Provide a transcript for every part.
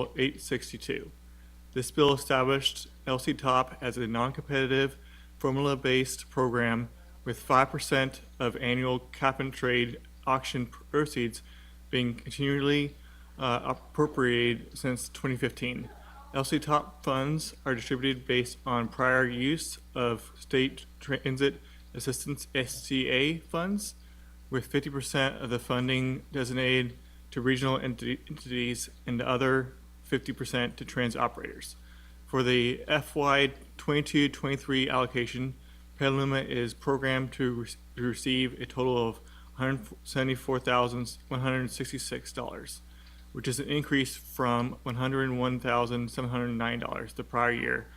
862. This bill established LC Top as a non-competitive, formula-based program with 5% of annual cap-and-trade auction proceeds being continually appropriated since 2015. LC Top funds are distributed based on prior use of State Transit Assistance STA funds, with 50% of the funding designated to regional entities and the other 50% to transit operators. For the FY 22-23 allocation, Petaluma is programmed to receive a total of $174,166, which is an increase from $101,709 the prior year,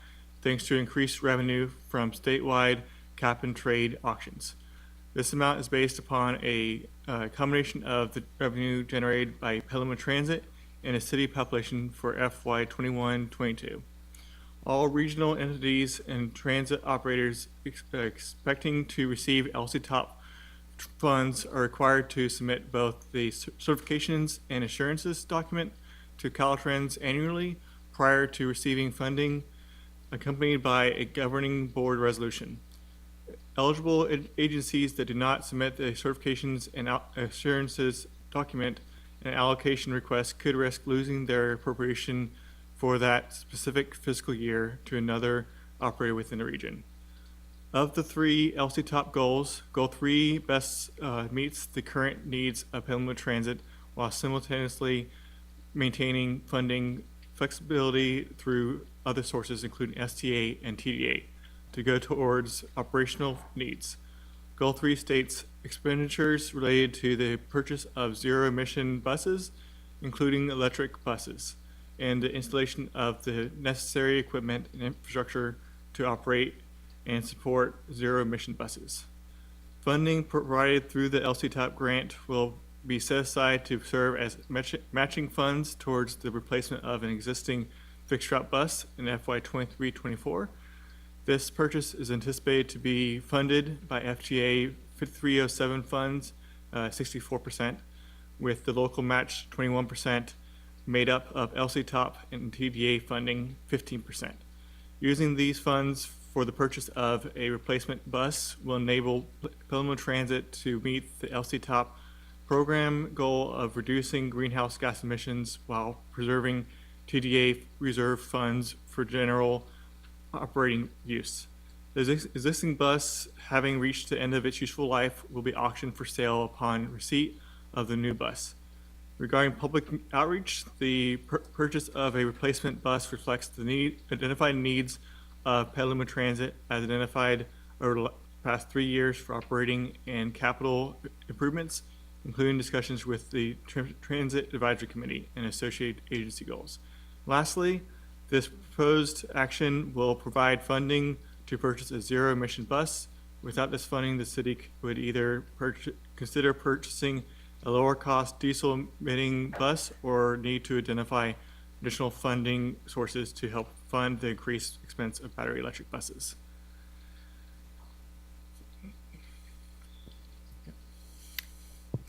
thanks to increased revenue from statewide cap-and-trade auctions. This amount is based upon a combination of the revenue generated by Petaluma Transit and a city population for FY 21-22. All regional entities and transit operators expecting to receive LC Top funds are required to submit both the certifications and assurances document to Caltrans annually prior to receiving funding, accompanied by a governing board resolution. Eligible agencies that do not submit the certifications and assurances document and allocation request could risk losing their appropriation for that specific fiscal year to another operator within the region. Of the three LC Top goals, Goal 3 best meets the current needs of Petaluma Transit while simultaneously maintaining funding flexibility through other sources, including STA and TDA, to go towards operational needs. Goal 3 states expenditures related to the purchase of zero-emission buses, including electric buses, and the installation of the necessary equipment and infrastructure to operate and support zero-emission buses. Funding provided through the LC Top grant will be set aside to serve as matching funds towards the replacement of an existing fixed-route bus in FY 23-24. This purchase is anticipated to be funded by FTA 5307 funds, 64%, with the local match 21%, made up of LC Top and TDA funding 15%. Using these funds for the purchase of a replacement bus will enable Petaluma Transit to meet the LC Top program goal of reducing greenhouse gas emissions while preserving TDA reserve funds for general operating use. The existing bus, having reached the end of its useful life, will be auctioned for sale upon receipt of the new bus. Regarding public outreach, the purchase of a replacement bus reflects the identified needs of Petaluma Transit as identified over the past 3 years for operating and capital improvements, including discussions with the Transit Advisory Committee and associated agency goals. Lastly, this proposed action will provide funding to purchase a zero-emission bus. Without this funding, the city would either consider purchasing a lower-cost diesel-emitting bus or need to identify additional funding sources to help fund the increased expense of battery electric buses.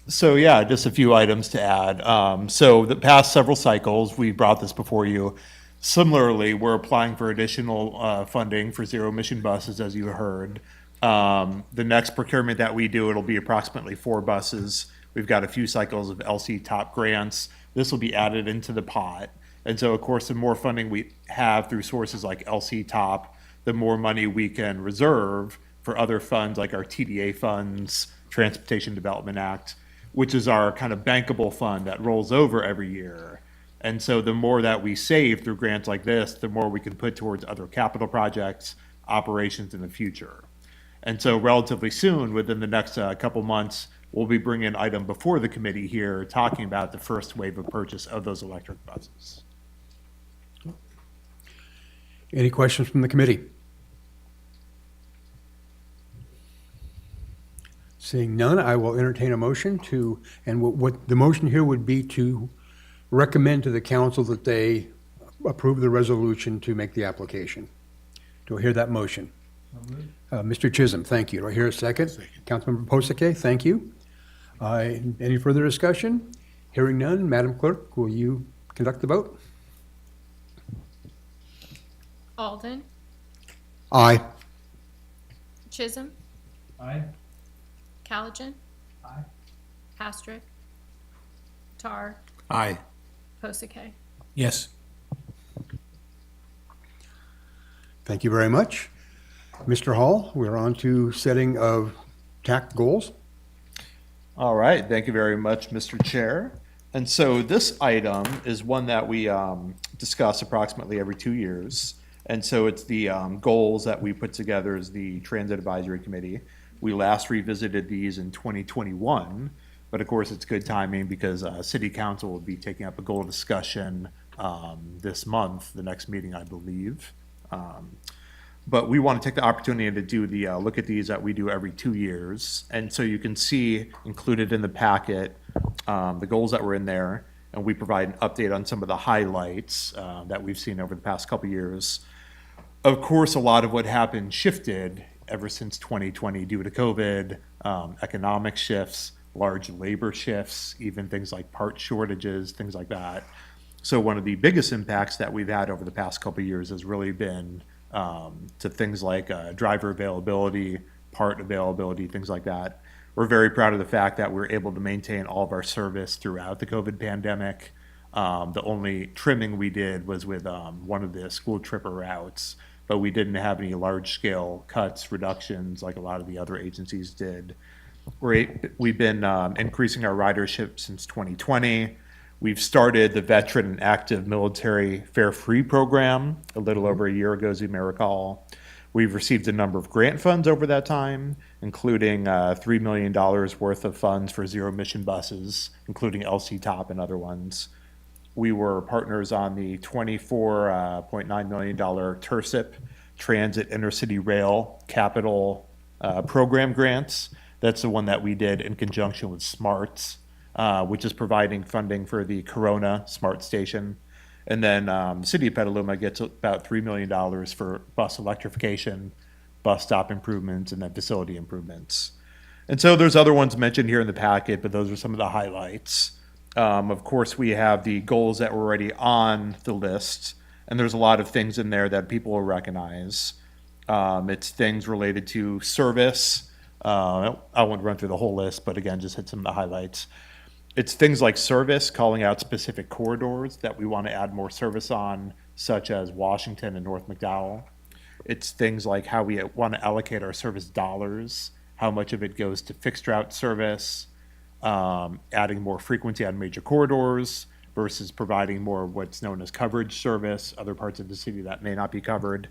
So yeah, just a few items to add. So the past several cycles, we brought this before you. Similarly, we're applying for additional funding for zero-emission buses, as you heard. The next procurement that we do, it'll be approximately 4 buses. We've got a few cycles of LC Top grants. This will be added into the pot. And so, of course, the more funding we have through sources like LC Top, the more money we can reserve for other funds like our TDA funds, Transportation Development Act, which is our kind of bankable fund that rolls over every year. And so the more that we save through grants like this, the more we can put towards other capital projects, operations in the future. And so relatively soon, within the next couple months, we'll be bringing an item before the committee here talking about the first wave of purchase of those electric buses. Any questions from the committee? Seeing none, I will entertain a motion to, and what the motion here would be to recommend to the council that they approve the resolution to make the application. Do I hear that motion? Mr. Chisholm, thank you. Do I hear a second? Councilmember Posake, thank you. Any further discussion? Hearing none, Madam Clerk, will you conduct the vote? Alden, Aye. Chisholm, Aye. Callaghan, Aye. Pastrick, Tar, Aye. Posake. Yes. Thank you very much. Mr. Hall, we're on to setting of TAC goals. All right, thank you very much, Mr. Chair. And so this item is one that we discuss approximately every 2 years. And so it's the goals that we put together as the Transit Advisory Committee. We last revisited these in 2021, but of course it's good timing because City Council will be taking up a goal discussion this month, the next meeting, I believe. But we want to take the opportunity to do the look at these that we do every 2 years. And so you can see included in the packet the goals that were in there, and we provide an update on some of the highlights that we've seen over the past couple years. Of course, a lot of what happened shifted ever since 2020 due to COVID, economic shifts, large labor shifts, even things like part shortages, things like that. So one of the biggest impacts that we've had over the past couple years has really been to things like driver availability, part availability, things like that. We're very proud of the fact that we're able to maintain all of our service throughout the COVID pandemic. The only trimming we did was with one of the school tripper routes, but we didn't have any large-scale cuts, reductions like a lot of the other agencies did. We've been increasing our ridership since 2020. We've started the veteran and active military fare-free program a little over a year ago, as you may recall. We've received a number of grant funds over that time, including $3 million worth of funds for zero-emission buses, including LC Top and other ones. We were partners on the $24.9 million TIRCIP Transit Intercity Rail Capital Program grants. That's the one that we did in conjunction with SMARTS, which is providing funding for the Corona Smart Station. And then the City of Petaluma gets about $3 million for bus electrification, bus stop improvements, and then facility improvements. And so there's other ones mentioned here in the packet, but those are some of the highlights. Of course, we have the goals that were already on the list, and there's a lot of things in there that people will recognize. It's things related to service. I won't run through the whole list, but again, just hit some of the highlights. It's things like service, calling out specific corridors that we want to add more service on, such as Washington and North McDowell. It's things like how we want to allocate our service dollars, how much of it goes to fixed route service, adding more frequency on major corridors versus providing more of what's known as coverage service, other parts of the city that may not be covered.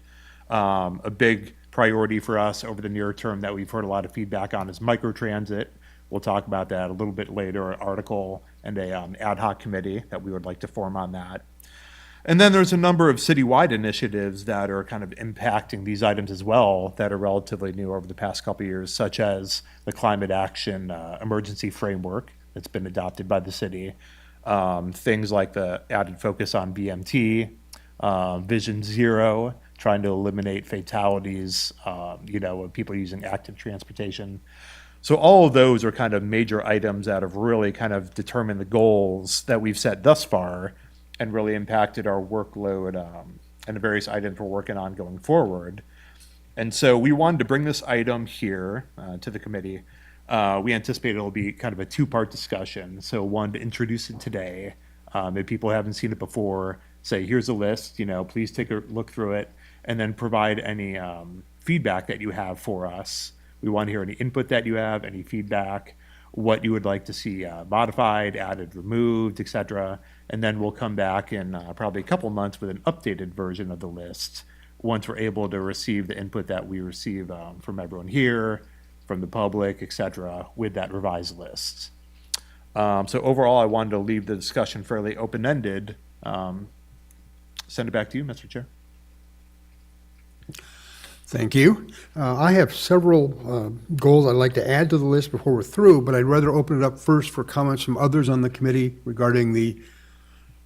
A big priority for us over the near term that we've heard a lot of feedback on is microtransit. We'll talk about that a little bit later, an article and a ad hoc committee that we would like to form on that. And then there's a number of citywide initiatives that are kind of impacting these items as well that are relatively new over the past couple of years, such as the Climate Action Emergency Framework that's been adopted by the city. Things like the added focus on VMT, Vision Zero, trying to eliminate fatalities, of people using active transportation. So all of those are kind of major items that have really kind of determined the goals that we've set thus far and really impacted our workload and the various items we're working on going forward. And so we wanted to bring this item here to the committee. We anticipate it'll be kind of a two-part discussion. So one, to introduce it today. If people haven't seen it before, say, here's a list, please take a look through it, and then provide any feedback that you have for us. We want to hear any input that you have, any feedback, what you would like to see modified, added, removed, etc. And then we'll come back in probably a couple months with an updated version of the list once we're able to receive the input that we receive from everyone here, from the public, etc., with that revised list. So overall, I wanted to leave the discussion fairly open-ended. Send it back to you, Mr. Chair. Thank you. I have several goals I'd like to add to the list before we're through, but I'd rather open it up first for comments from others on the committee regarding the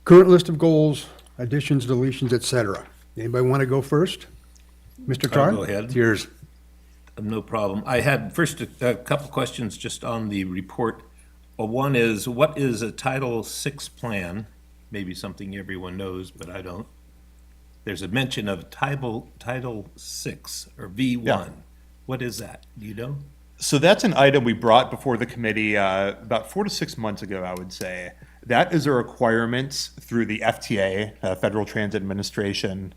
current list of goals, additions, deletions, et cetera. Anybody want to go first? Mr. Carr? I'll go ahead. It's yours. No problem. I had first a couple questions just on the report. One is, what is a Title VI plan? Maybe something everyone knows, but I don't. there's a mention of Title VI or V1. Yeah. What is that? Do you know? So that's an item we brought before the committee about 4 to 6 months ago, I would say. That is a requirement through the FTA, Federal Transit Administration,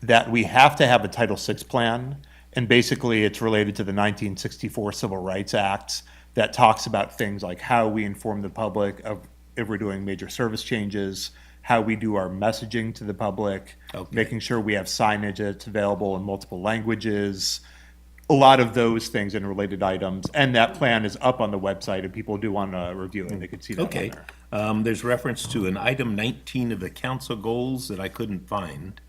that we have to have a Title VI plan. And basically, it's related to the 1964 Civil Rights Act that talks about things like how we inform the public of if we're doing major service changes, how we do our messaging to the public, Okay. making sure we have signage that's available in multiple languages, a lot of those things and related items. And that plan is up on the website, and people do want to review it, they could see that on Okay. there. There's reference to an item 19 of the council goals that I couldn't find.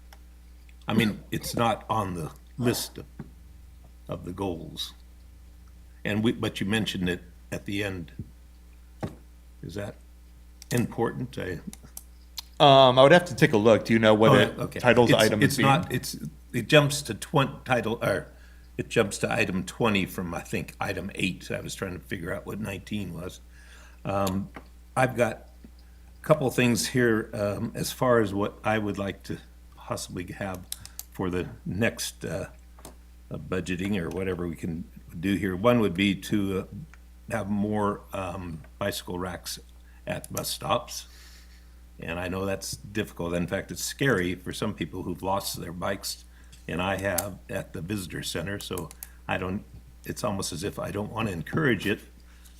I mean, it's not on the list of the goals. But you mentioned it at the end. Is that important? I would have to take a look. Do you know what Okay. titles It's- item it's is being? not, it jumps to it jumps to item 20 from, I think, item 8. I was trying to figure out what 19 was. I've got a couple of things here as far as what I would like to possibly have for the next budgeting or whatever we can do here. One would be to have more bicycle racks at bus stops. And I know that's difficult. In fact, it's scary for some people who've lost their bikes, and I have at the visitor center. So it's almost as if I don't want to encourage it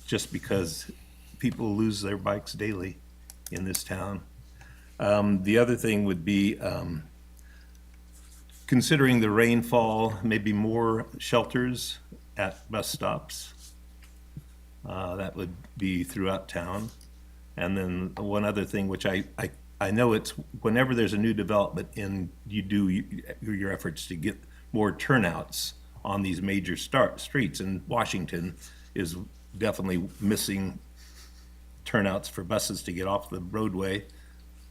just because people lose their bikes daily in this town. The other thing would be considering the rainfall, maybe more shelters at bus stops. That would be throughout town. And then one other thing, which I know it's whenever there's a new development and you do your efforts to get more turnouts on these major streets, and Washington is definitely missing turnouts for buses to get off the roadway.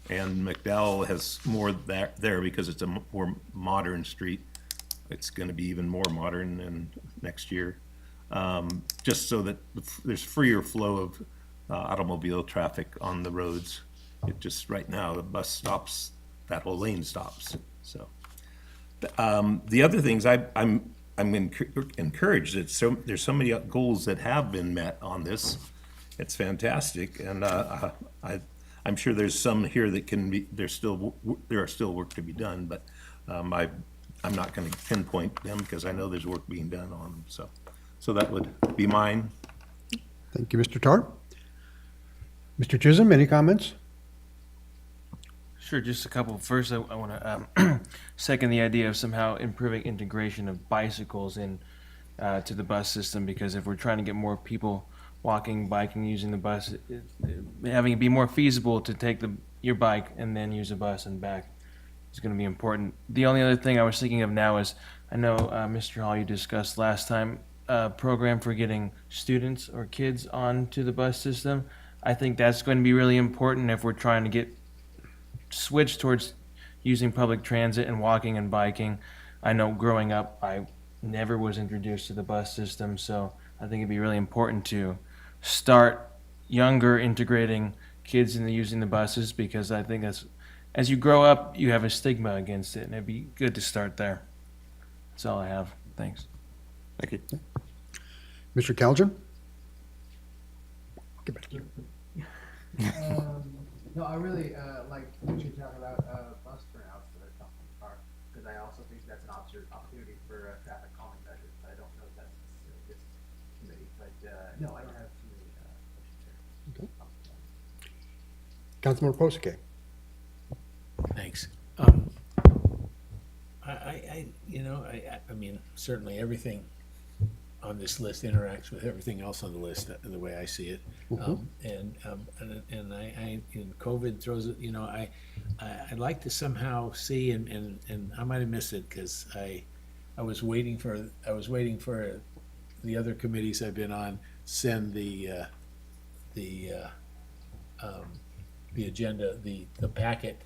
And McDowell has more there because it's a more modern street. It's going to be even more modern in next year, just so that there's freer flow of automobile traffic on the roads. It just, right now, the bus stops, that whole lane stops, so. The other things, I'm encouraged that there's so many goals that have been met on this. It's fantastic, and I'm sure there's some here that can be, there are still work to be done, but I'm not gonna pinpoint them because I know there's work being done on them, so that would be mine. Thank you, Mr. Tar. Mr. Chisholm, any comments? Sure, just a couple. First, I want to second the idea of somehow improving integration of bicycles in to the bus system, because if we're trying to get more people walking, biking, using the bus, having it be more feasible to take your bike and then use a bus and back is going to be important. The only other thing I was thinking of now is, I know, Mr. Hall, you discussed last time a program for getting students or kids onto the bus system. I think that's going to be really important if we're trying to get switched towards using public transit and walking and biking. I know growing up, I never was introduced to the bus system, so I think it'd be really important to start younger integrating kids into using the buses, because I think as you grow up, you have a stigma against it, and it'd be good to start there. That's all I have. Thanks. Thank you. Mr. Calgen? No, I really like what you talk about bus turnouts that are coming from the park, because I also think that's an opportunity for traffic calming measures. But I don't know if that's specific this committee. But no, I don't have too many questions here. Councilmember Posake? Thanks. I mean, certainly everything on this list interacts with everything else on the list, the way I see it. And COVID throws it, I'd like to somehow see, and I might have missed it because I was waiting for the other committees I've been on send the agenda, the packet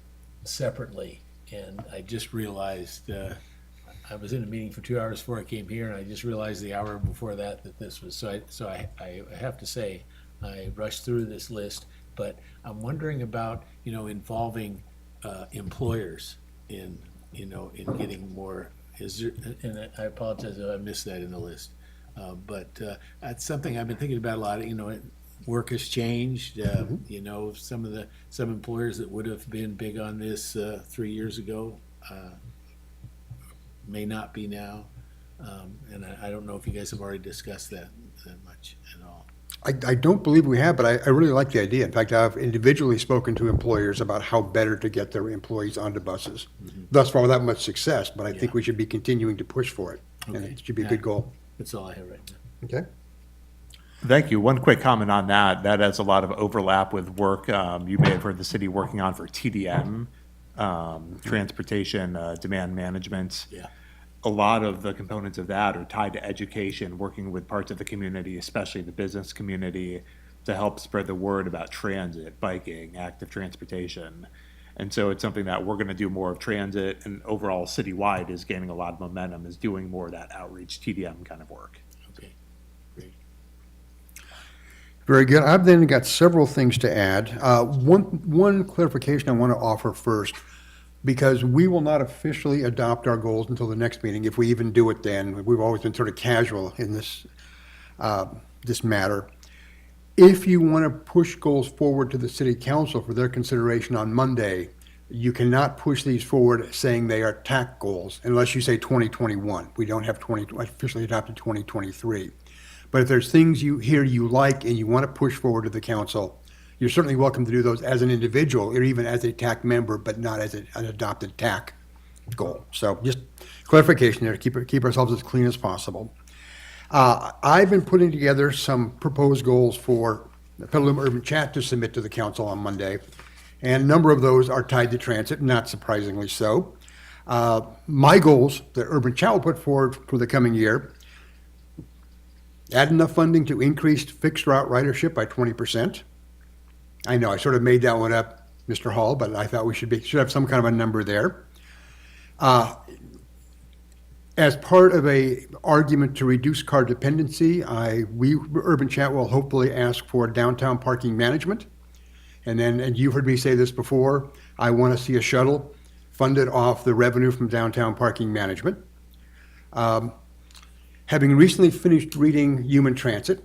separately, and I just realized I was in a meeting for 2 hours before I came here, and I just realized the hour before that this was, so I have to say, I rushed through this list, but I'm wondering about, involving employers in you know, in getting more, is there, and I apologize if I missed that in the list. But that's something I've been thinking about a lot, you know, work has changed. You know, some employers that would have been big on this 3 years ago may not be now. And I don't know if you guys have already discussed that much at all. I don't believe we have, but I really like the idea. In fact, I've individually spoken to employers about how better to get their employees onto buses. Thus far, without much success, but I think Yeah. we should be continuing to push for it. And Okay. it should be a Yeah. good goal. That's all I have right now. Okay? Thank you. One quick comment on that. That has a lot of overlap with work you may have heard the city working on for TDM, transportation demand management. Yeah. A lot of the components of that are tied to education, working with parts of the community, especially the business community, to help spread the word about transit, biking, active transportation. And so it's something that we're going to do more of. Transit and overall citywide is gaining a lot of momentum, is doing more of that outreach TDM kind of work. Okay, great. Very good. I've then got several things to add. One clarification I want to offer first, because we will not officially adopt our goals until the next meeting, if we even do it then. We've always been sort of casual in this matter. If you want to push goals forward to the city council for their consideration on Monday, you cannot push these forward saying they are TAC goals unless you say 2021. We don't have officially adopted 2023. But if there's things you like and you want to push forward to the council, you're certainly welcome to do those as an individual or even as a TAC member, but not as an adopted TAC goal. So just clarification there, keep ourselves as clean as possible. I've been putting together some proposed goals for the Petaluma Urban Chat to submit to the council on Monday. And a number of those are tied to transit, not surprisingly so. My goals that Urban Chat will put forward for the coming year: add enough funding to increase fixed route ridership by 20%. I know I sort of made that one up, Mr. Hall, but I thought we should have some kind of a number there. As part of a argument to reduce car dependency, we Urban Chat will hopefully ask for downtown parking management. And you've heard me say this before, I want to see a shuttle funded off the revenue from downtown parking management. Having recently finished reading Human Transit,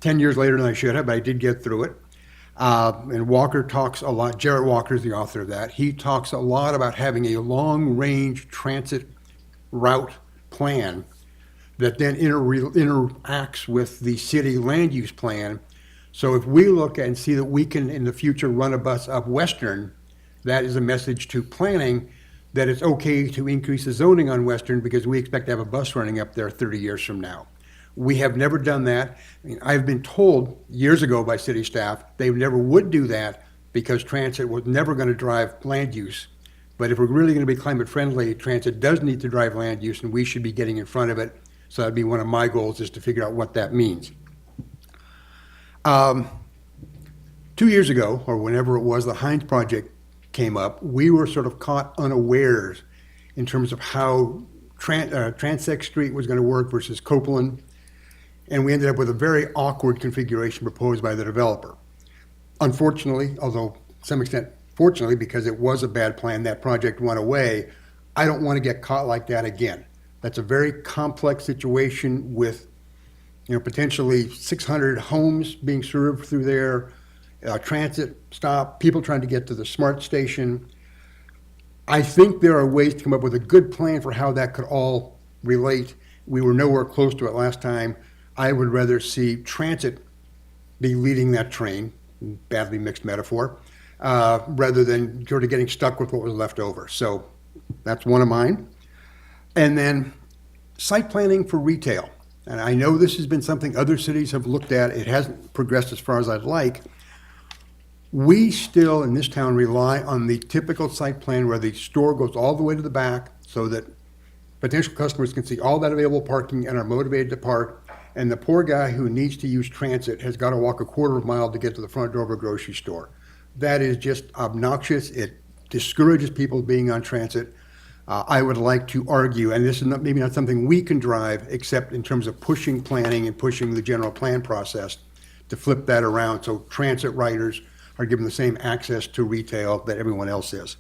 10 years later than I should have, but I did get through it. And Walker talks a lot, Jarrett Walker is the author of that. He talks a lot about having a long-range transit route plan that then interacts with the city land use plan. So if we look and see that we can in the future run a bus up Western, that is a message to planning that it's okay to increase the zoning on Western because we expect to have a bus running up there 30 years from now. We have never done that. I mean, I've been told years ago by city staff they never would do that because transit was never going to drive land use. But if we're really going to be climate friendly, transit does need to drive land use and we should be getting in front of it. So that'd be one of my goals, is to figure out what that means. 2 years ago, or whenever it was, the Heinz project came up. We were sort of caught unawares in terms of how Transect Street was going to work versus Copeland. And we ended up with a very awkward configuration proposed by the developer. Unfortunately, although to some extent fortunately, because it was a bad plan, that project went away. I don't want to get caught like that again. That's a very complex situation with, potentially 600 homes being served through there, transit stop, people trying to get to the SMART station. I think there are ways to come up with a good plan for how that could all relate. We were nowhere close to it last time. I would rather see transit be leading that train, badly mixed metaphor, rather than sort of getting stuck with what was left over. So that's one of mine. And then site planning for retail. And I know this has been something other cities have looked at. It hasn't progressed as far as I'd like. We still, in this town, rely on the typical site plan where the store goes all the way to the back so that potential customers can see all that available parking and are motivated to park. And the poor guy who needs to use transit has got to walk a quarter of a mile to get to the front door of a grocery store. That is just obnoxious. It discourages people being on transit. I would like to argue, and this is maybe not something we can drive, except in terms of pushing planning and pushing the general plan process, to flip that around so transit riders are given the same access to retail that everyone else is.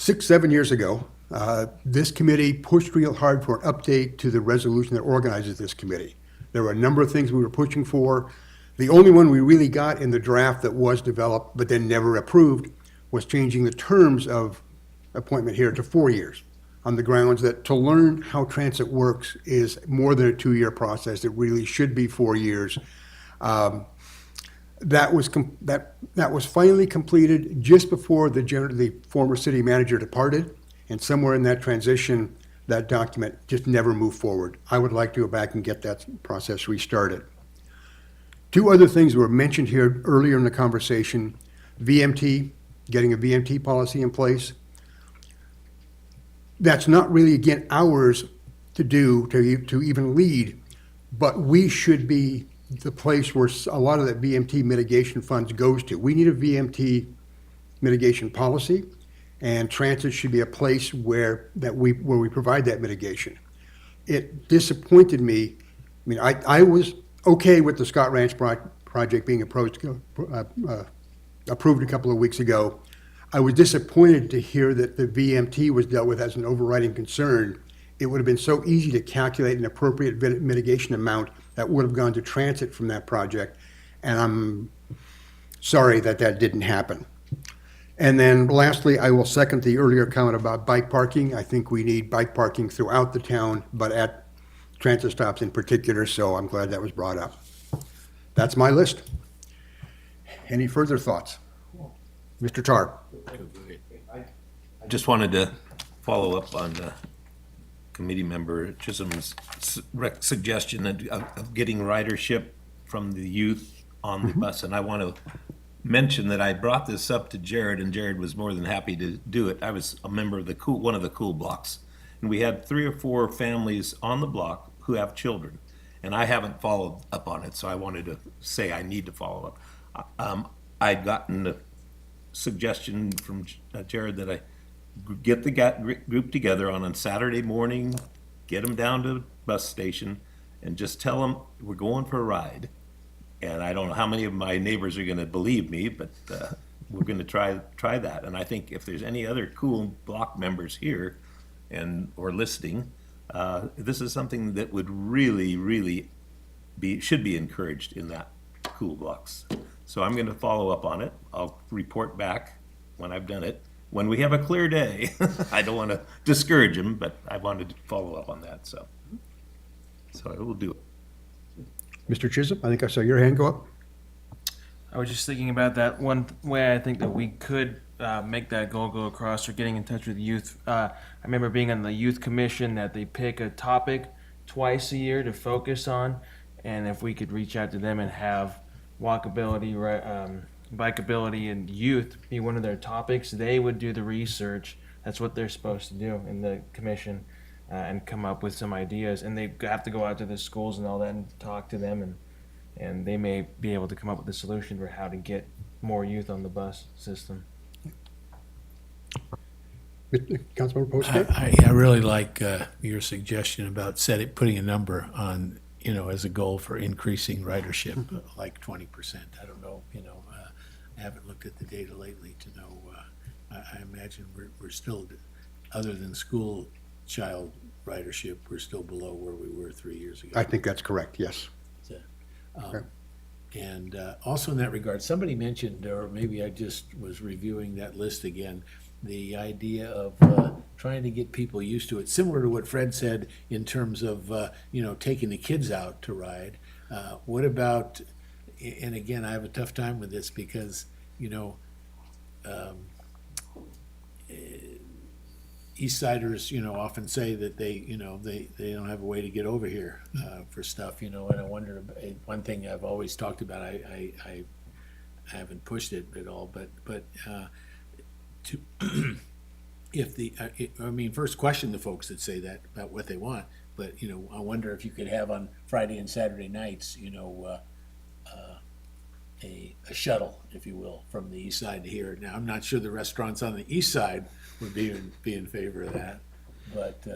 6, 7 years ago, this committee pushed real hard for an update to the resolution that organizes this committee. There were a number of things we were pushing for. The only one we really got in the draft that was developed but then never approved was changing the terms of appointment here to 4 years, on the grounds that to learn how transit works is more than a 2-year process. It really should be 4 years. That was finally completed just before the former city manager departed, and somewhere in that transition, that document just never moved forward. I would like to go back and get that process restarted. 2 other things were mentioned here earlier in the conversation: VMT, getting a VMT policy in place. That's not really, again, ours to do, to even lead, but we should be the place where a lot of that VMT mitigation funds goes to. We need a VMT mitigation policy, and transit should be a place where we provide that mitigation. It disappointed me. I mean, I was okay with the Scott Ranch project being approved a couple of weeks ago. I was disappointed to hear that the VMT was dealt with as an overriding concern. It would have been so easy to calculate an appropriate mitigation amount that would have gone to transit from that project, and I'm sorry that didn't happen. And then lastly, I will second the earlier comment about bike parking. I think we need bike parking throughout the town, but at transit stops in particular, so I'm glad that was brought up. That's my list. Any further thoughts? Mr. Tar. Just wanted to follow up on committee member Chisholm's suggestion of getting ridership from the youth on the bus. And I want to mention that I brought this up to Jared, and Jared was more than happy to do it. I was a member of one of the cool blocks, and we had 3 or 4 families on the block who have children, and I haven't followed up on it, so I wanted to say I need to follow up. I'd gotten a suggestion from Jared that I get the group together on a Saturday morning, get them down to the bus station, and just tell them we're going for a ride. And I don't know how many of my neighbors are going to believe me, but we're going to try that. And I think if there's any other cool block members here or listening, this is something that would really should be encouraged in that cool blocks. So I'm going to follow up on it. I'll report back when I've done it, when we have a clear day. I don't want to discourage them, but I wanted to follow up on that, so I will do it. Mr. Chisholm, I think I saw your hand go up. I was just thinking about that one way I think that we could make that goal go across, or getting in touch with youth. I remember being on the youth commission that they pick a topic twice a year to focus on, and if we could reach out to them and have walkability, bikeability, and youth be one of their topics, they would do the research. That's what they're supposed to do in the commission, and come up with some ideas. And they have to go out to the schools and all that and talk to them, and they may be able to come up with a solution for how to get more youth on the bus system. Councilmember Postgate? I really like your suggestion about putting a number on, as a goal for increasing ridership, like 20%. I don't know, I haven't looked at the data lately to know. I imagine we're still, other than school child ridership, we're still below where we were 3 years ago. I think that's correct, yes. Okay. And also in that regard, somebody mentioned, or maybe I just was reviewing that list again, the idea of trying to get people used to it, similar to what Fred said in terms of, taking the kids out to ride. What about, and again, I have a tough time with this because, East Siders, often say that they don't have a way to get over here for stuff, and I wonder, one thing I've always talked about, I haven't pushed it at all, but to first question the folks that say that about what they want, but I wonder if you could have on Friday and Saturday nights, a shuttle, if you will, from the east side to here. Now, I'm not sure the restaurants on the east side would be in favor of that, but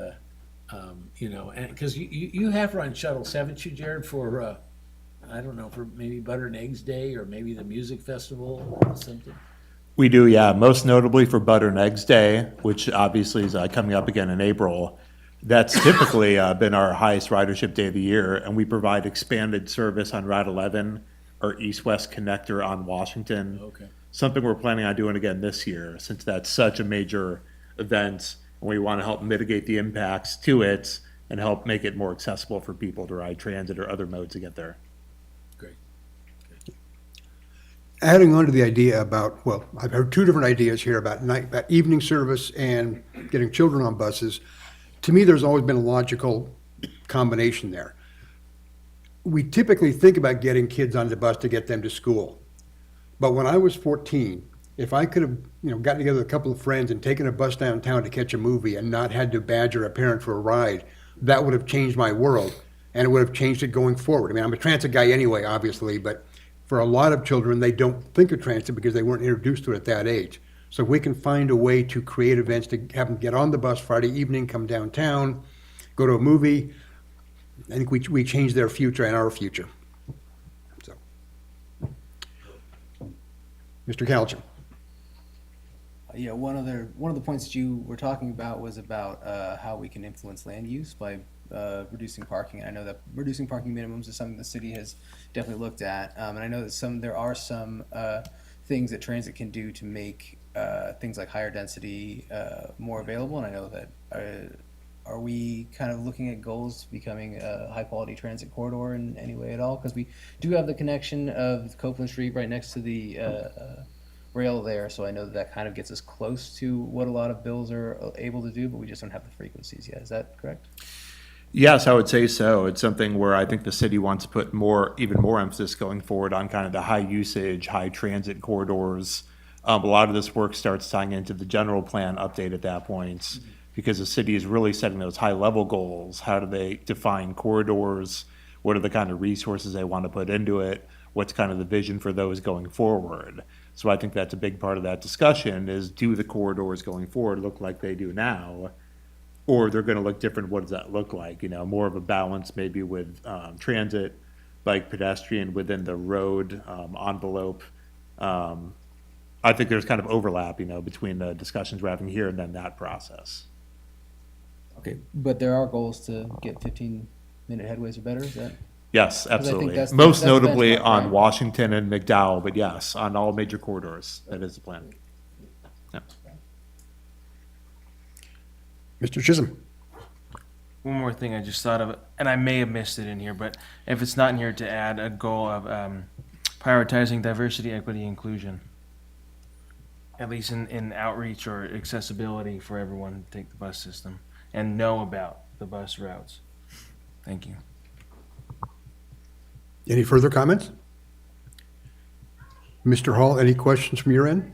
and because you have run shuttles, haven't you, Jared, for I don't know, for maybe Butter and Eggs Day or maybe the music festival or something? We do, yeah. Most notably for Butter and Eggs Day, which obviously is coming up again in April. That's typically been our highest ridership day of the year, and we provide expanded service on Route 11 or East-West Connector on Washington. Okay. Something we're planning on doing again this year, since that's such a major event, and we want to help mitigate the impacts to it and help make it more accessible for people to ride transit or other modes to get there. Great. Adding on to the idea about, well, I've heard two different ideas here about about evening service and getting children on buses. To me, there's always been a logical combination there. We typically think about getting kids on the bus to get them to school. But when I was 14, if I could have, gotten together with a couple of friends and taken a bus downtown to catch a movie and not had to badger a parent for a ride, that would have changed my world, and it would have changed it going forward. I mean, I'm a transit guy anyway, obviously, but for a lot of children, they don't think of transit because they weren't introduced to it at that age. So if we can find a way to create events to have them get on the bus Friday evening, come downtown, go to a movie, I think we change their future and our future. So, Mr. Calchin. Yeah, one of the points that you were talking about was about how we can influence land use by reducing parking. I know that reducing parking minimums is something the city has definitely looked at, and I know that there are some things that transit can do to make things like higher density more available. And I know that are we kind of looking at goals to becoming a high quality transit corridor in any way at all? Because we do have the connection of Copeland Street right next to the rail there, so I know that kind of gets us close to what a lot of bills are able to do, but we just don't have the frequencies yet. Is that correct? Yes, I would say so. It's something where I think the city wants to put even more emphasis going forward on kind of the high usage, high transit corridors. A lot of this work starts tying into the general plan update at that point, because the city is really setting those high level goals. How do they define corridors? What are the kind of resources they want to put into it? What's kind of the vision for those going forward? So I think that's a big part of that discussion is, do the corridors going forward look like they do now? Or they're going to look different? What does that look like? More of a balance maybe with transit, bike, pedestrian within the road envelope. I think there's kind of overlap, between the discussions we're having here and then that process. Okay, but there are goals to get 15-minute headways or better, is that? Yes, I think absolutely. that's the- Most that's the notably benchmark, on right? Washington and McDowell, but yes, on all major corridors. That is the plan. Yeah. Mr. Chisholm. One more thing I just thought of, and I may have missed it in here, but if it's not in here, to add a goal of prioritizing diversity, equity, inclusion. At least in outreach or accessibility for everyone to take the bus system and know about the bus routes. Thank you. Any further comments? Mr. Hall, any questions from your end?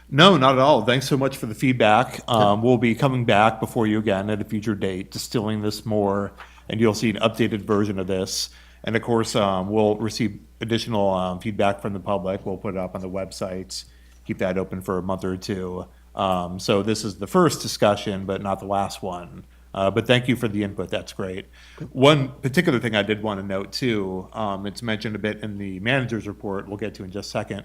No, not at all. Thanks so much for the feedback. We'll be coming back before you again at a future date, distilling this more, and you'll see an updated version of this. And of course, we'll receive additional feedback from the public. We'll put it up on the websites, keep that open for a month or two. So this is the first discussion, but not the last one. But thank you for the input. That's great. One particular thing I did want to note too, it's mentioned a bit in the manager's report, we'll get to in just a second,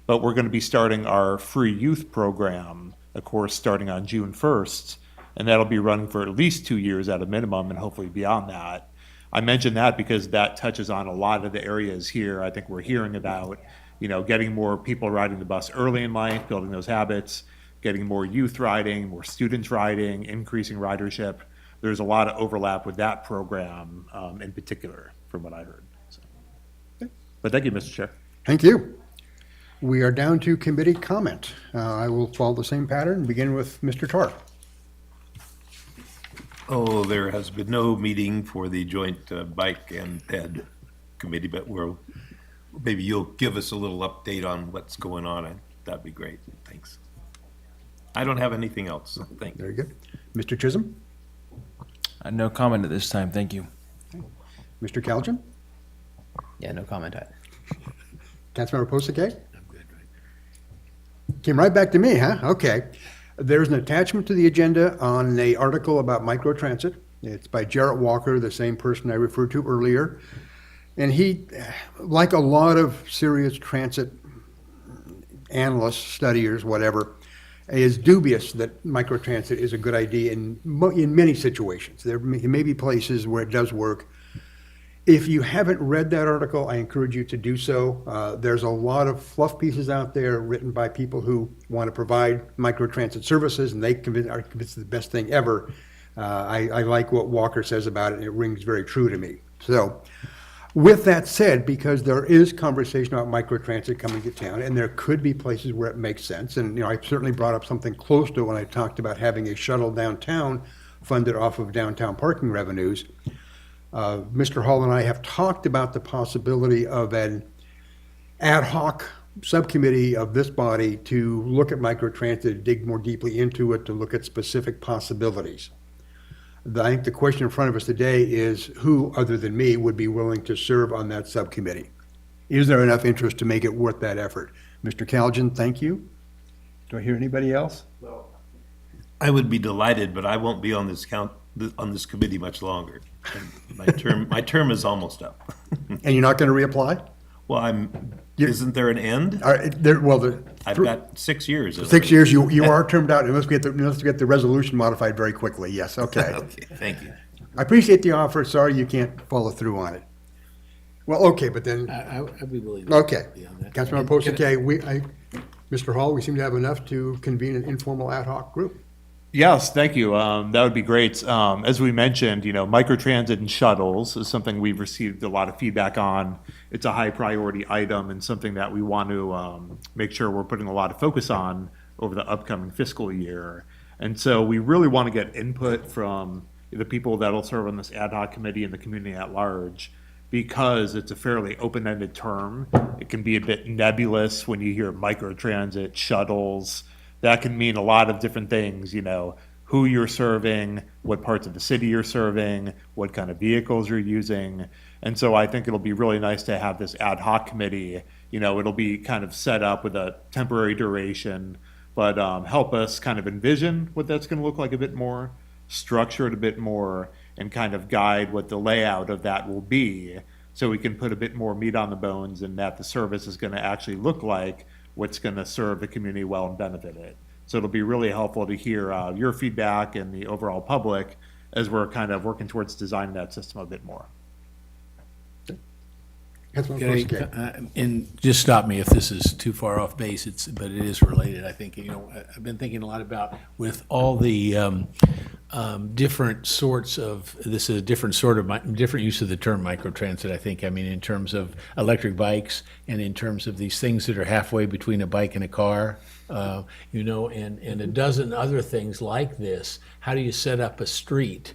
but we're going to be starting our free youth program, of course, starting on June 1st, and that'll be running for at least 2 years at a minimum and hopefully beyond that. I mention that because that touches on a lot of the areas here I think we're hearing about, getting more people riding the bus early in life, building those habits, getting more youth riding, more students riding, increasing ridership. There's a lot of overlap with that program in particular, from what I heard. So. But thank you, Mr. Chair. Thank you. We are down to committee comment. I will follow the same pattern, begin with Mr. Tarr. Oh, there has been no meeting for the joint bike and ped committee, but maybe you'll give us a little update on what's going on. That'd be great. Thanks. I don't have anything else. Thank you. Very good. Mr. Chisholm? No comment at this time. Thank you. Mr. Calchin? Yeah, no comment. Councilmember Posake? Came right back to me, huh? Okay. There's an attachment to the agenda on an article about microtransit. It's by Jarrett Walker, the same person I referred to earlier. And he, like a lot of serious transit analysts, studiers, whatever, is dubious that microtransit is a good idea in many situations. There may be places where it does work. If you haven't read that article, I encourage you to do so. There's a lot of fluff pieces out there written by people who want to provide microtransit services, and they are convinced it's the best thing ever. I like what Walker says about it, and it rings very true to me. So, with that said, because there is conversation about microtransit coming to town, and there could be places where it makes sense, and I certainly brought up something close to when I talked about having a shuttle downtown funded off of downtown parking revenues. Mr. Hall and I have talked about the possibility of an ad hoc subcommittee of this body to look at microtransit, dig more deeply into it, to look at specific possibilities. I think the question in front of us today is who, other than me, would be willing to serve on that subcommittee? Is there enough interest to make it worth that effort? Mr. Calgen, thank you. Do I hear anybody else? I would be delighted, but I won't be on this committee much longer. My term is almost up. And you're not going to reapply? Well, isn't there an end? I've got 6 years. 6 years, you are termed out, unless we get the resolution modified very quickly, yes, okay. Okay, thank you. I appreciate the offer, sorry you can't follow through on it. Well, okay, but then, I'd be willing to okay. be on that. Councilmember Post, okay, Mr. Hall, we seem to have enough to convene an informal ad hoc group. Yes, thank you. That would be great. As we mentioned, microtransit and shuttles is something we've received a lot of feedback on. It's a high priority item and something that we want to make sure we're putting a lot of focus on over the upcoming fiscal year. And so we really want to get input from the people that'll serve on this ad hoc committee and the community at large, because it's a fairly open-ended term. It can be a bit nebulous when you hear microtransit, shuttles. That can mean a lot of different things, who you're serving, what parts of the city you're serving, what kind of vehicles you're using. And so I think it'll be really nice to have this ad hoc committee. It'll be kind of set up with a temporary duration, but help us kind of envision what that's going to look like a bit more, structure it a bit more, and kind of guide what the layout of that will be, so we can put a bit more meat on the bones and that the service is going to actually look like what's going to serve the community well and benefit it. So it'll be really helpful to hear your feedback and the overall public as we're kind of working towards designing that system a bit more. Councilmember Post, okay. And just stop me if this is too far off base, but it is related. I think, I've been thinking a lot about with all the different sorts of, this is a different use of the term microtransit, I think. I mean, in terms of electric bikes and in terms of these things that are halfway between a bike and a car, and a dozen other things like this. How do you set up a street?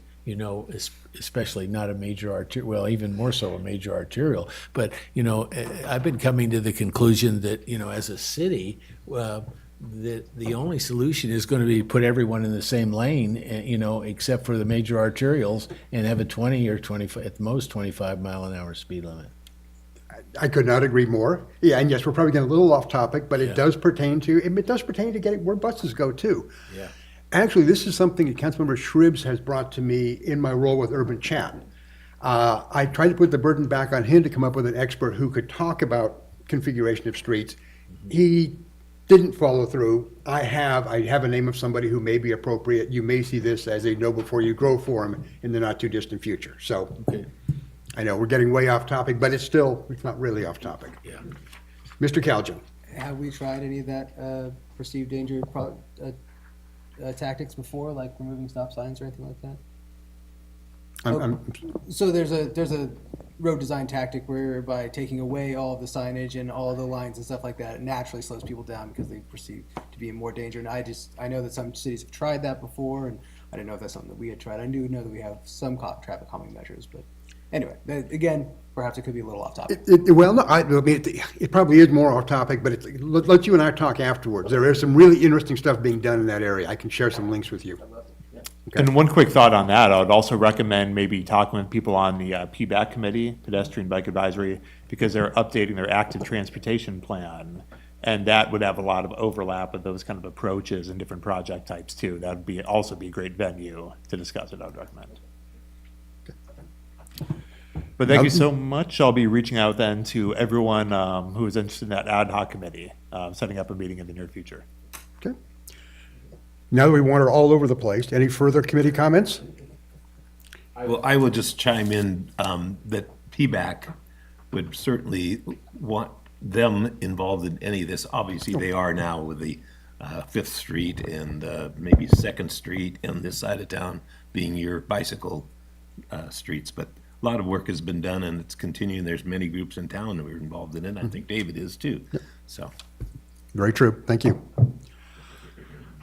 Especially not a major arterial, well, even more so a major arterial. But, I've been coming to the conclusion that, as a city, the only solution is going to be put everyone in the same lane, except for the major arterials, and have a 20 or 25, at most 25 mile an hour speed limit. I could not agree more. Yeah, and yes, we're probably getting a little off topic, but it does pertain to getting where buses go too. Yeah. Actually, this is something that Councilmember Shribs has brought to me in my role with Urban Chat. I tried to put the burden back on him to come up with an expert who could talk about configuration of streets. He didn't follow through. I have a name of somebody who may be appropriate. You may see this as a know before you grow forum in the not too distant future. So Okay. I know we're getting way off topic, but it's not really off topic. Yeah. Mr. Calgen. Have we tried any of that perceived danger tactics before, like removing stop signs or anything like that? So there's a road design tactic whereby taking away all of the signage and all of the lines and stuff like that, it naturally slows people down because they perceive to be in more danger. And I know that some cities have tried that before, and I didn't know if that's something that we had tried. I do know that we have some traffic calming measures, but anyway, again, perhaps it could be a little off topic. It probably is more off topic, but let you and I talk afterwards. There is some really interesting stuff being done in that area. I can share some links with you. Okay. And one quick thought on that, I would also recommend maybe talking with people on the PBAC committee, Pedestrian Bike Advisory, because they're updating their active transportation plan. And that would have a lot of overlap with those kind of approaches and different project types too. That would also be a great venue to discuss it, I would recommend. But thank you so much. I'll be reaching out then to everyone who is interested in that ad hoc committee. setting up a meeting in the near future. Okay. Now that we want her all over the place, any further committee comments? Well, I will just chime in that PBAC would certainly want them involved in any of this. Obviously, they are now with the Fifth Street and maybe Second Street and this side of town being your bicycle streets. But a lot of work has been done and it's continuing. There's many groups in town that were involved in it. I think David is too. So. Very true. Thank you.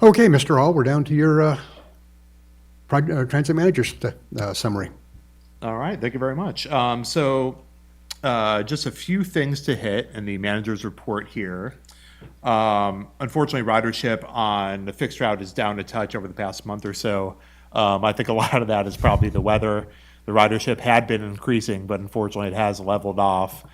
Okay, Mr. Hall, we're down to your transit manager's summary. All right, thank you very much. Just a few things to hit in the manager's report here. Unfortunately, ridership on the fixed route is down a touch over the past month or so. I think a lot of that is probably the weather. The ridership had been increasing, but unfortunately it has leveled off.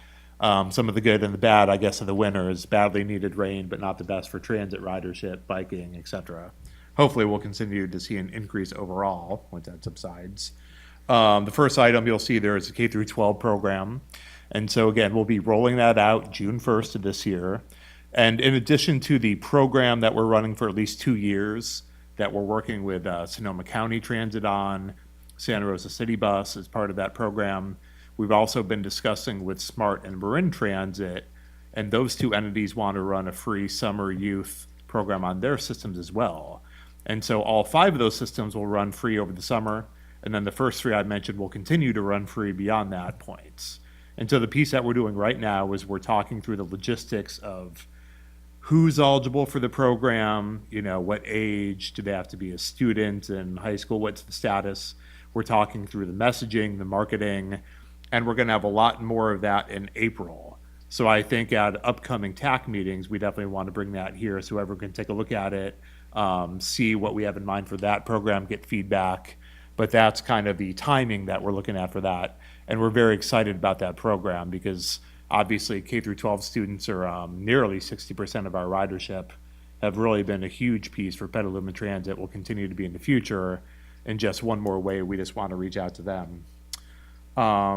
Some of the good and the bad, I guess, of the winter is badly needed rain, but not the best for transit ridership, biking, etc. Hopefully we'll continue to see an increase overall once that subsides. The first item you'll see there is a K through 12 program. And so again, we'll be rolling that out June 1st of this year. And in addition to the program that we're running for at least 2 years, that we're working with Sonoma County Transit on, Santa Rosa City Bus as part of that program, we've also been discussing with SMART and Marin Transit, and those two entities want to run a free summer youth program on their systems as well. And so all 5 of those systems will run free over the summer, and then the first 3 I mentioned will continue to run free beyond that point. And so the piece that we're doing right now is we're talking through the logistics of who's eligible for the program, what age, do they have to be a student in high school, what's the status. We're talking through the messaging, the marketing, and we're going to have a lot more of that in April. So I think at upcoming TAC meetings, we definitely want to bring that here so everyone can take a look at it, see what we have in mind for that program, get feedback. But that's kind of the timing that we're looking at for that. And we're very excited about that program because obviously K through 12 students are nearly 60% of our ridership, have really been a huge piece for Petaluma Transit, will continue to be in the future. In just one more way, we just want to reach out to them.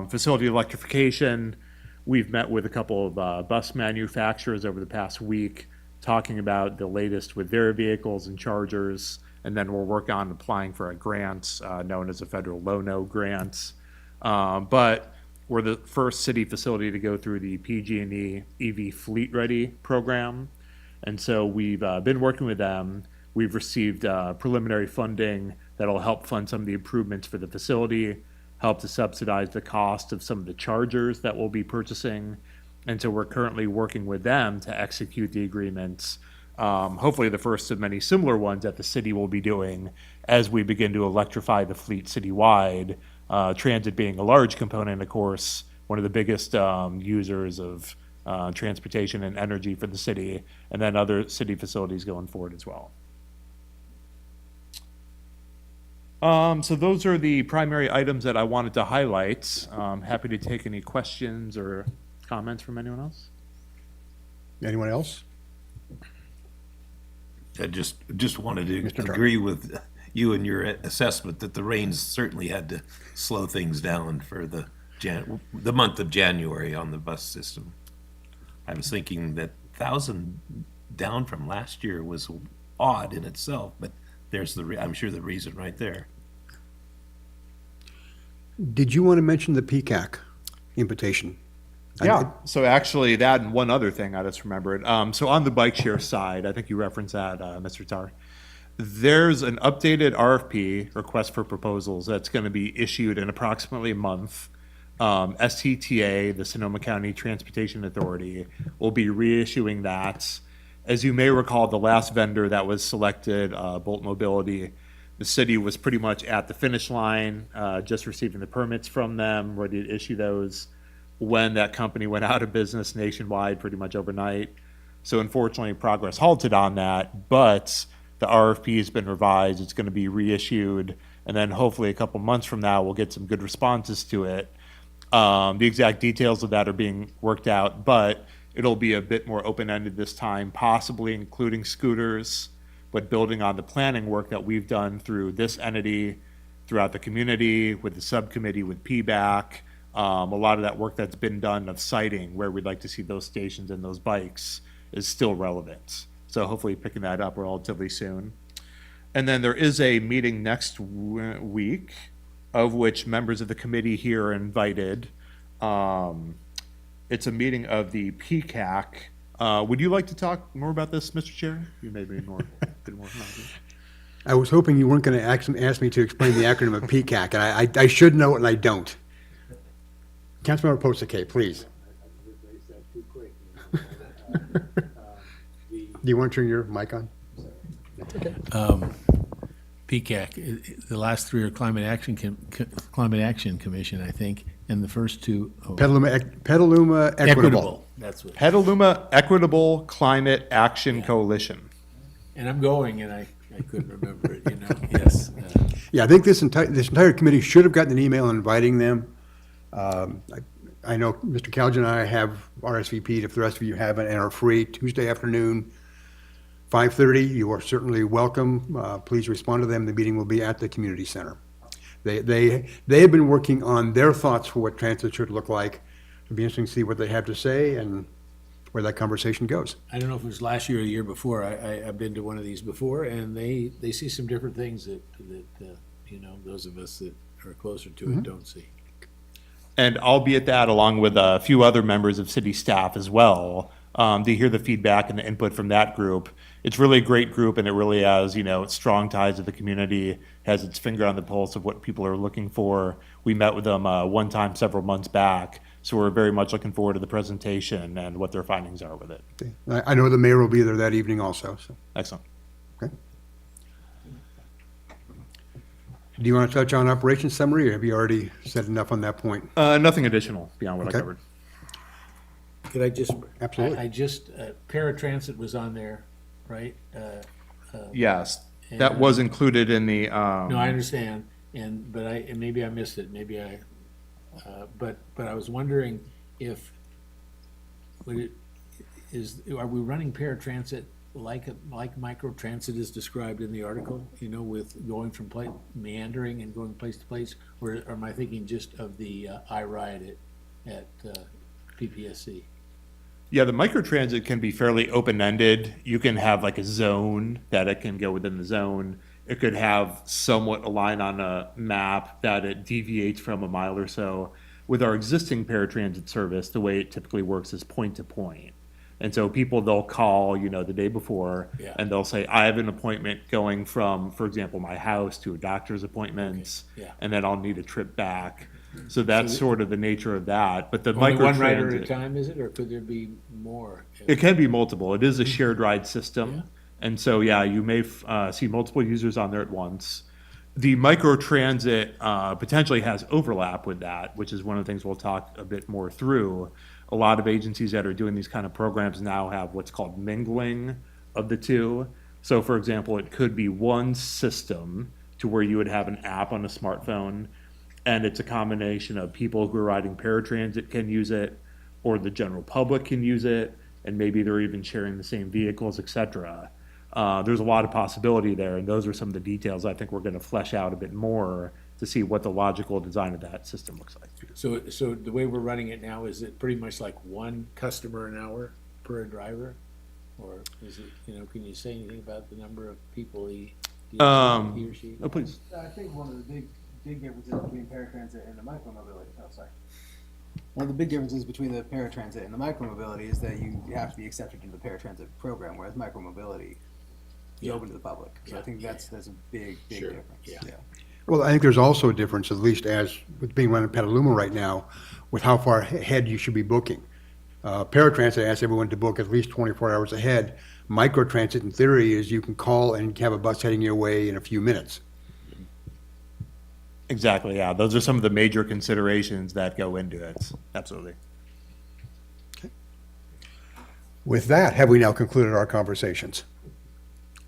Facility electrification, we've met with a couple of bus manufacturers over the past week, talking about the latest with their vehicles and chargers, and then we'll work on applying for a grant known as a federal Low-No grant. But we're the first city facility to go through the PG&E EV Fleet Ready program, and so we've been working with them. We've received preliminary funding that'll help fund some of the improvements for the facility, help to subsidize the cost of some of the chargers that we'll be purchasing. And so we're currently working with them to execute the agreements, hopefully the first of many similar ones that the city will be doing as we begin to electrify the fleet citywide. Transit being a large component, of course, one of the biggest users of transportation and energy for the city, and then other city facilities going forward as well. So those are the primary items that I wanted to highlight. Happy to take any questions or comments from anyone else. Anyone else? I just wanted to Mr. Turner. agree with you and your assessment that the rains certainly had to slow things down for the month of January on the bus system. I was thinking that 1,000 down from last year was odd in itself, but there's I'm sure the reason right there. Did you want to mention the PCAC invitation? Yeah, so actually that and one other thing I just remembered. So on the bike share side, I think you referenced that, Mr. Tar. There's an updated RFP, request for proposals, that's going to be issued in approximately a month. STTA, the Sonoma County Transportation Authority, will be reissuing that. As you may recall, the last vendor that was selected, Bolt Mobility, the city was pretty much at the finish line, just receiving the permits from them, ready to issue those, when that company went out of business nationwide pretty much overnight. So unfortunately, progress halted on that, but the RFP has been revised. It's going to be reissued, and then hopefully a couple months from now, we'll get some good responses to it. The exact details of that are being worked out, but it'll be a bit more open-ended this time, possibly including scooters, but building on the planning work that we've done through this entity, throughout the community, with the subcommittee, with PBAC, a lot of that work that's been done of siting where we'd like to see those stations and those bikes is still relevant. So hopefully picking that up relatively soon. And then there is a meeting next week, of which members of the committee here are invited. It's a meeting of the PCAC. Would you like to talk more about this, Mr. Chair? You may be more. I was hoping you weren't going to ask me to explain the acronym of PCAC, and I should know it and I don't. Councilmember Posake, please. Do you want to turn your mic on? PCAC, the last three are Climate Action Commission, I think, and the first two. Petaluma Equitable. That's what, Petaluma Equitable Climate Action Coalition. and I'm going, and I couldn't remember it, you know, yes. Yeah, I think this entire committee should have gotten an email inviting them. I know Mr. Calgen and I have RSVP'd, if the rest of you haven't, and are free Tuesday afternoon, 5:30. You are certainly welcome. Please respond to them. The meeting will be at the community center. They have been working on their thoughts for what transit should look like. It'll be interesting to see what they have to say and where that conversation goes. I don't know if it was last year or the year before, I've been to one of these before, and they see some different things that, you know, those of us that are closer to it don't see. And I'll be at that along with a few other members of city staff as well, to hear the feedback and the input from that group. It's really a great group, and it really has, you know, strong ties to the community, has its finger on the pulse of what people are looking for. We met with them one time several months back, so we're very much looking forward to the presentation and what their findings are with it. I know the mayor will be there that evening also, so. Excellent. Do you want to touch on operations summary, or have you already said enough on that point? Nothing additional beyond what Okay. I covered. Could I just? Absolutely. I just, paratransit was on there, right? Yes, that was included in the. No, I understand, and maybe I missed it, but I was wondering if, are we running paratransit like microtransit is described in the article, you know, with going from meandering and going place to place, or am I thinking just of the iRide at PPSC? Yeah, the microtransit can be fairly open-ended. You can have like a zone that it can go within the zone. It could have somewhat a line on a map that it deviates from a mile or so. With our existing paratransit service, the way it typically works is point to point. And so people, they'll call, you know, the day before, Yeah. and they'll say, I have an appointment going from, for example, my house to a doctor's appointment, Okay, yeah. and then I'll need a trip back. So that's sort of the nature of that. But the Only one rider at a microtransit, time, is it, or could there be more? it can be multiple. It is a shared ride system. And so, yeah, you may see multiple users on there at once. The microtransit potentially has overlap with that, which is one of the things we'll talk a bit more through. A lot of agencies that are doing these kind of programs now have what's called mingling of the two. So, for example, it could be one system to where you would have an app on a smartphone, and it's a combination of people who are riding paratransit can use it, or the general public can use it, and maybe they're even sharing the same vehicles, et cetera. There's a lot of possibility there, and those are some of the details I think we're going to flesh out a bit more to see what the logical design of that system looks like. So the way we're running it now, is it pretty much like one customer an hour per driver? Or is it, you know, can you say anything about the number of people he or she? Oh, please. I think one of the big differences between paratransit and the micromobility, one of the big differences between the paratransit and the micromobility is that you have to be accepted into the paratransit program, whereas micromobility is open to the public. So I think that's a big Sure, difference. yeah. Well, I think there's also a difference, at least as with being run in Petaluma right now, with how far ahead you should be booking. Paratransit asks everyone to book at least 24 hours ahead. Microtransit, in theory, is you can call and have a bus heading your way in a few minutes. Exactly, yeah. Those are some of the major considerations that go into it. Absolutely. With that, have we now concluded our conversations?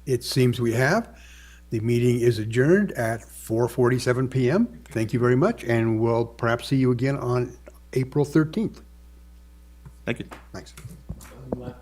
It seems we have. The meeting is adjourned at 4:47 PM. Thank you very much, and we'll perhaps see you again on April 13th. Thank you. Thanks. Left